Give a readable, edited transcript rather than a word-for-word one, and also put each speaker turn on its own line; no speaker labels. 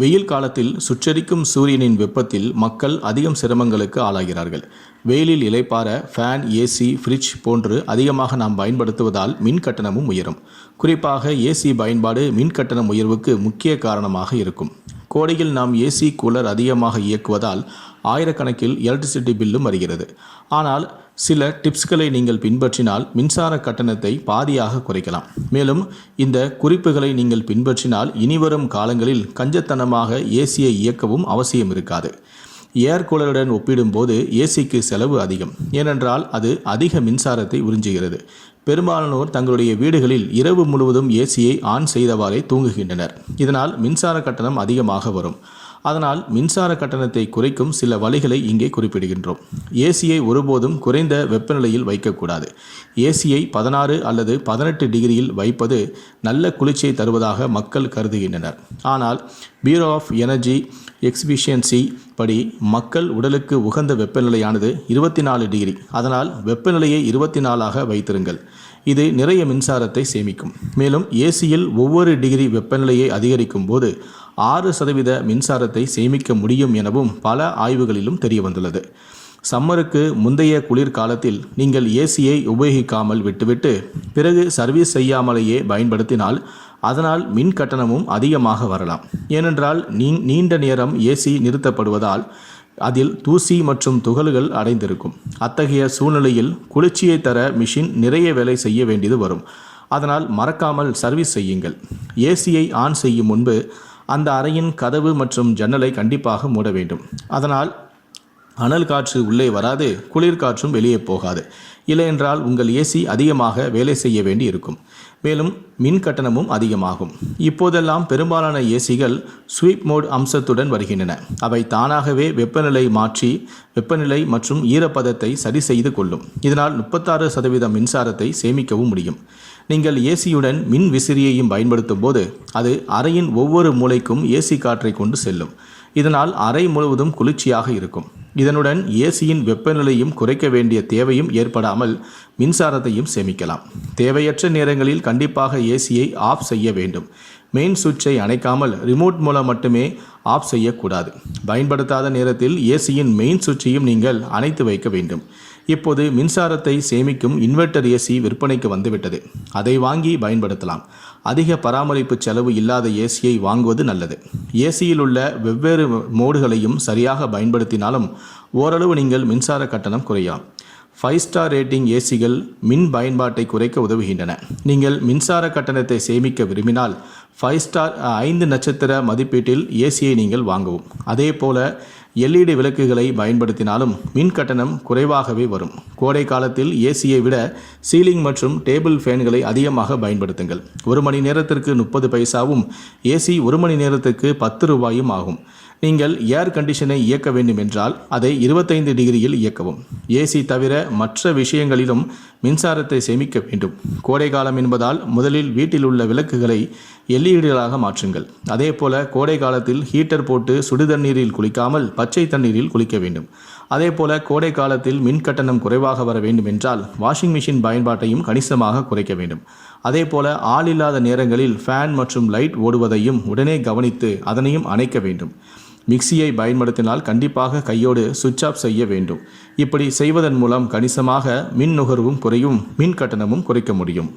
வெயில் காலத்தில் சுட்டெரிக்கும் சூரியனின் வெப்பத்தில் மக்கள் அதிகம் சிரமங்களுக்கு ஆளாகிறார்கள். வெயிலில் இளைப்பாற ஃபேன், ஏசி, ஃப்ரிட்ஜ் போன்று அதிகமாக நாம் பயன்படுத்துவதால் மின் கட்டணமும் உயரும். குறிப்பாக ஏசி பயன்பாடு மின் கட்டணம் உயர்வுக்கு முக்கிய காரணமாக இருக்கும். கோடையில் நாம் ஏசி, கூலர் அதிகமாக இயக்குவதால் ஆயிரக்கணக்கில் எலக்ட்ரிசிட்டி பில்லும் வருகிறது. ஆனால் சில டிப்ஸ்களை நீங்கள் பின்பற்றினால் மின்சார கட்டணத்தை பாதியாக குறைக்கலாம். மேலும் இந்த குறிப்புகளை நீங்கள் பின்பற்றினால் இனிவரும் காலங்களில் கஞ்சத்தனமாக ஏசியை இயக்கவும் அவசியம் இருக்காது. ஏர் கூலருடன் ஒப்பிடும்போது ஏசிக்கு செலவு அதிகம். ஏனென்றால் அது அதிக மின்சாரத்தை உறிஞ்சுகிறது. பெரும்பாலானோர் தங்களுடைய வீடுகளில் இரவு முழுவதும் ஏசியை ஆன் செய்தவாறே தூங்குகின்றனர். இதனால் மின்சார கட்டணம் அதிகமாக வரும். அதனால் மின்சார கட்டணத்தை குறைக்கும் சில வழிகளை இங்கே குறிப்பிடுகின்றோம். ஏசியை ஒருபோதும் குறைந்த வெப்பநிலையில் வைக்கக்கூடாது. ஏசியை 16 அல்லது 18 டிகிரியில் வைப்பது நல்ல குளிர்ச்சியை தருவதாக மக்கள் கருதுகின்றனர். ஆனால் பியூரோ ஆஃப் எனர்ஜி எஃபிஷியன்சி படி மக்கள் உடலுக்கு உகந்த வெப்பநிலையானது 24 டிகிரி. அதனால் வெப்பநிலையை 24ஆக வைத்திருங்கள். இது நிறைய மின்சாரத்தை சேமிக்கும். மேலும் ஏசியில் ஒவ்வொரு டிகிரி வெப்பநிலையை அதிகரிக்கும் போது 6% மின்சாரத்தை சேமிக்க முடியும் எனவும் பல ஆய்வுகளிலும் தெரிய வந்துள்ளது. சம்மருக்கு முந்தைய குளிர்காலத்தில் நீங்கள் ஏசியை உபயோகிக்காமல் விட்டுவிட்டு பிறகு சர்வீஸ் செய்யாமலேயே பயன்படுத்தினால் அதனால் மின் கட்டணமும் அதிகமாக வரலாம். ஏனென்றால் நீண்ட நேரம் ஏசி நிறுத்தப்படுவதால் அதில் தூசி மற்றும் துகள்கள் அடைந்திருக்கும். அத்தகைய சூழ்நிலையில் குளிர்ச்சியை தர மிஷின் நிறைய வேலை செய்ய வேண்டியது வரும். அதனால் மறக்காமல் சர்வீஸ் செய்யுங்கள். ஏசியை ஆன் செய்யும் முன்பு அந்த அறையின் கதவு மற்றும் ஜன்னலை கண்டிப்பாக மூட வேண்டும். அதனால் அனல் காற்று உள்ளே வராது, குளிர்காற்றும் வெளியே போகாது. இல்லையென்றால் உங்கள் ஏசி அதிகமாக வேலை செய்ய வேண்டி இருக்கும். மேலும் மின் கட்டணமும் அதிகமாகும். இப்போதெல்லாம் பெரும்பாலான ஏசிகள் ஸ்வீப் மோட் அம்சத்துடன் வருகின்றன. அவை தானாகவே வெப்பநிலை மற்றும் ஈரப்பதத்தை சரி செய்து கொள்ளும். இதனால் 36% மின்சாரத்தை சேமிக்கவும் முடியும். நீங்கள் ஏசியுடன் மின் விசிறியையும் பயன்படுத்தும் போது அது அறையின் ஒவ்வொரு மூலைக்கும் ஏசி காற்றை கொண்டு செல்லும். இதனால் அறை முழுவதும் குளிர்ச்சியாக இருக்கும். இதனுடன் ஏசியின் வெப்பநிலையும் குறைக்க வேண்டிய தேவையும் ஏற்படாமல் மின்சாரத்தையும் சேமிக்கலாம். தேவையற்ற நேரங்களில் கண்டிப்பாக ஏசியை ஆஃப் செய்ய வேண்டும். மெயின் சுவிட்சை அணைக்காமல் ரிமோட் மூலம் மட்டுமே ஆஃப் செய்யக்கூடாது. பயன்படுத்தாத நேரத்தில் ஏசியின் மெயின் சுவிட்சையும் நீங்கள் அணைத்து வைக்க வேண்டும். இப்போது மின்சாரத்தை சேமிக்கும் இன்வெர்டர் ஏசி விற்பனைக்கு வந்துவிட்டது. அதை வாங்கி பயன்படுத்தலாம். அதிக பராமரிப்பு செலவு இல்லாத ஏசியை வாங்குவது நல்லது. ஏசியில் உள்ள வெவ்வேறு மோடுகளையும் சரியாக பயன்படுத்தினாலும் ஓரளவு நீங்கள் மின்சார கட்டணம் குறையலாம். 5 ஸ்டார் ரேட்டிங் ஏசிகள் மின் பயன்பாட்டை குறைக்க உதவுகின்றன. நீங்கள் மின்சார கட்டணத்தை சேமிக்க விரும்பினால் 5 ஸ்டார் 5 நட்சத்திர மதிப்பீட்டில் ஏசியை நீங்கள் வாங்கவும். அதே போல LED விளக்குகளை பயன்படுத்தினாலும் மின் கட்டணம் குறைவாகவே வரும். கோடை காலத்தில் ஏசியை விட சீலிங் மற்றும் டேபிள் ஃபேன்களை அதிகமாக பயன்படுத்துங்கள். 1 மணி நேரத்திற்கு 30 பைசாவும் ஏசி 1 மணி நேரத்திற்கு 10 ரூபாயும் ஆகும். நீங்கள் ஏர் கண்டிஷனை இயக்க வேண்டும் என்றால் அதை 25 டிகிரியில் இயக்கவும். ஏசி தவிர மற்ற விஷயங்களிலும் மின்சாரத்தை சேமிக்க வேண்டும். கோடை காலம் என்பதால் முதலில் வீட்டில் உள்ள விளக்குகளை LEDகளாக மாற்றுங்கள். அதே போல கோடை காலத்தில் ஹீட்டர் போட்டு சுடுதண்ணீரில் குளிக்காமல் பச்சை தண்ணீரில் குளிக்க வேண்டும். அதே போல கோடை காலத்தில் மின் கட்டணம் குறைவாக வர வேண்டும் என்றால் வாஷிங் மிஷின் பயன்பாட்டையும் கணிசமாக குறைக்க வேண்டும். அதே போல ஆள் இல்லாத நேரங்களில் ஃபேன் மற்றும் லைட் ஓடுவதையும் உடனே கவனித்து அதனையும் அணைக்க வேண்டும். மிக்சியை பயன்படுத்தினால் கண்டிப்பாக கையோடு சுவிட்ச் ஆஃப் செய்ய வேண்டும். இப்படி செய்வதன் மூலம் கணிசமாக மின் நுகர்வும் குறையும், மின் கட்டணமும் குறைக்க முடியும்.